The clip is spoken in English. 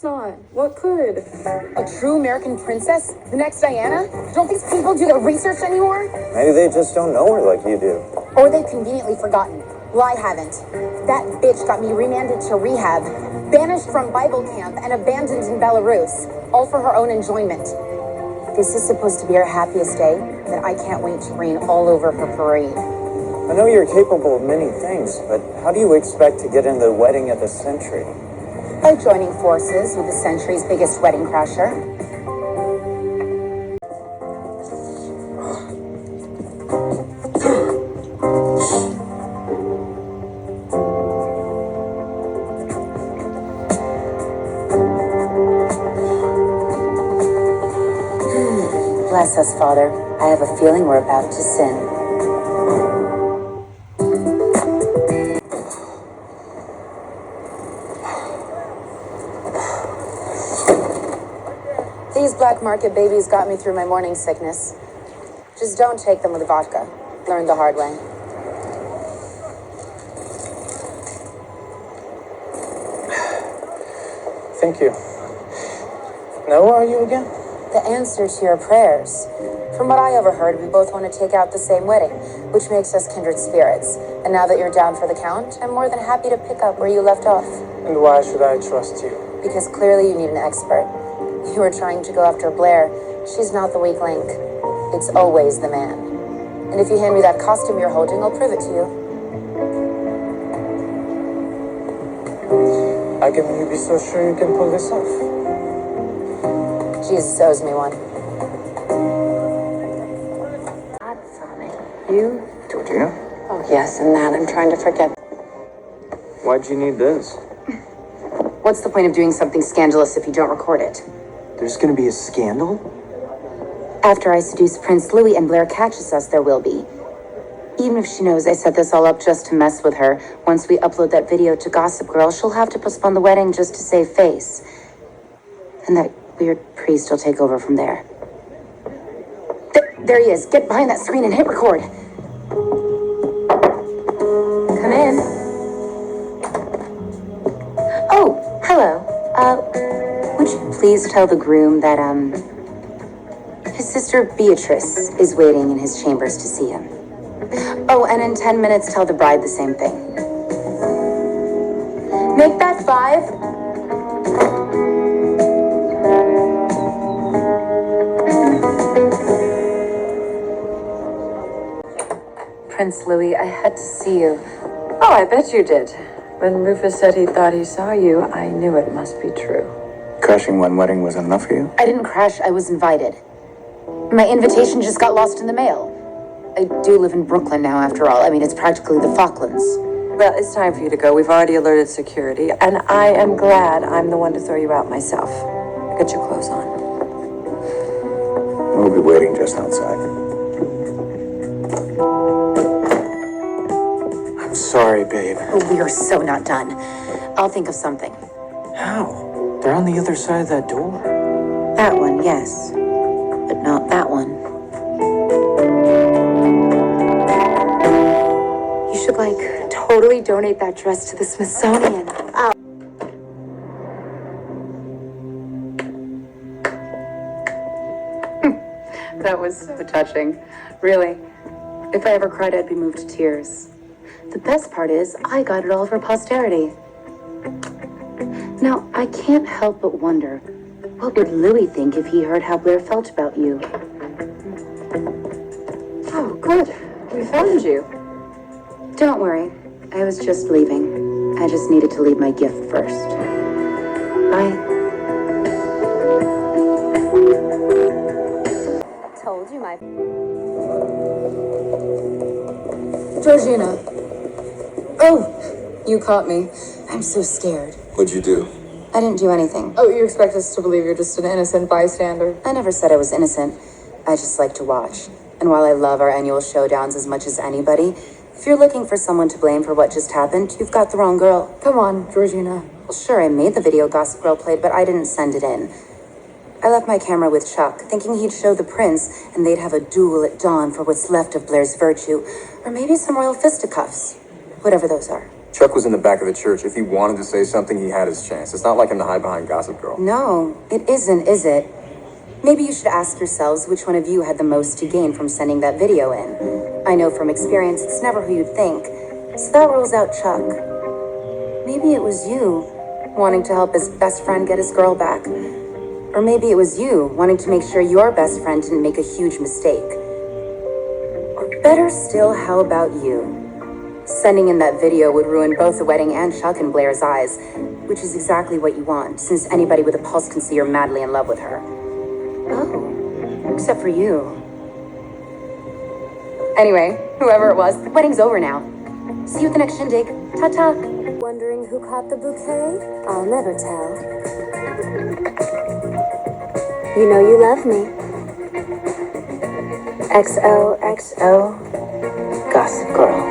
Not. What could? A true American princess? The next Diana? Don't these people do their research anymore? Maybe they just don't know her like you do. Or they've conveniently forgotten. Well, I haven't. That bitch got me remanded to rehab, banished from Bible camp, and abandoned in Belarus, all for her own enjoyment. This is supposed to be her happiest day, and I can't wait to rain all over her parade. I know you're capable of many things, but how do you expect to get into the wedding of the century? By joining forces with the century's biggest wedding crasher. Bless us, Father. I have a feeling we're about to sin. These black market babies got me through my morning sickness. Just don't take them with vodka. Learned the hard way. Thank you. Now where are you again? The answer to your prayers. From what I overheard, we both want to take out the same wedding, which makes us kindred spirits. And now that you're down for the count, I'm more than happy to pick up where you left off. And why should I trust you? Because clearly you need an expert. You were trying to go after Blair. She's not the weak link. It's always the man. And if you hand me that costume you're holding, I'll prove it to you. How can you be so sure you can pull this off? Jesus owes me one. You? Georgina? Oh, yes, and that I'm trying to forget. Why'd you need this? What's the point of doing something scandalous if you don't record it? There's gonna be a scandal? After I seduce Prince Louis and Blair catches us, there will be. Even if she knows I set this all up just to mess with her, once we upload that video to Gossip Girl, she'll have to postpone the wedding just to save face. And that weird priest will take over from there. There he is. Get behind that screen and hit record. Come in. Oh, hello. Would you please tell the groom that, his sister Beatrice is waiting in his chambers to see him. Oh, and in 10 minutes, tell the bride the same thing. Make that 5. Prince Louis, I had to see you. Oh, I bet you did. When Rufus said he thought he saw you, I knew it must be true. Crashing one wedding was enough for you? I didn't crash, I was invited. My invitation just got lost in the mail. I do live in Brooklyn now, after all. I mean, it's practically the Falklands. Well, it's time for you to go. We've already alerted security, and I am glad I'm the one to throw you out myself. Get your clothes on. We'll be waiting just outside. I'm sorry, babe. Oh, we are so not done. I'll think of something. How? They're on the other side of that door. That one, yes. But not that one. You should, totally donate that dress to the Smithsonian. Oh. That was so touching. Really. If I ever cried, I'd be moved to tears. The best part is, I got it all for posterity. Now, I can't help but wonder, what would Louis think if he heard how Blair felt about you? Oh, good. We found you. Don't worry. I was just leaving. I just needed to leave my gift first. Bye. Told you, my... Georgina. Oh, you caught me. I'm so scared. What'd you do? I didn't do anything. Oh, you expect us to believe you're just an innocent bystander? I never said I was innocent. I just like to watch. And while I love our annual showdowns as much as anybody, if you're looking for someone to blame for what just happened, you've got the wrong girl. Come on, Georgina. Well, sure, I made the video Gossip Girl played, but I didn't send it in. I left my camera with Chuck, thinking he'd show the prince, and they'd have a duel at dawn for what's left of Blair's virtue. Or maybe some royal fisticuffs. Whatever those are. Chuck was in the back of the church. If he wanted to say something, he had his chance. It's not like him to hide behind Gossip Girl. No, it isn't, is it? Maybe you should ask yourselves which one of you had the most to gain from sending that video in. I know from experience it's never who you'd think, so that rules out Chuck. Maybe it was you, wanting to help his best friend get his girl back. Or maybe it was you, wanting to make sure your best friend didn't make a huge mistake. Or better still, how about you? Sending in that video would ruin both the wedding and Chuck and Blair's eyes, which is exactly what you want, since anybody with a pulse can see you're madly in love with her. Oh, except for you. Anyway, whoever it was, the wedding's over now. See you at the next shindig. Ta-ta. Wondering who caught the bouquet? I'll never tell. You know you love me. XOXO, Gossip Girl.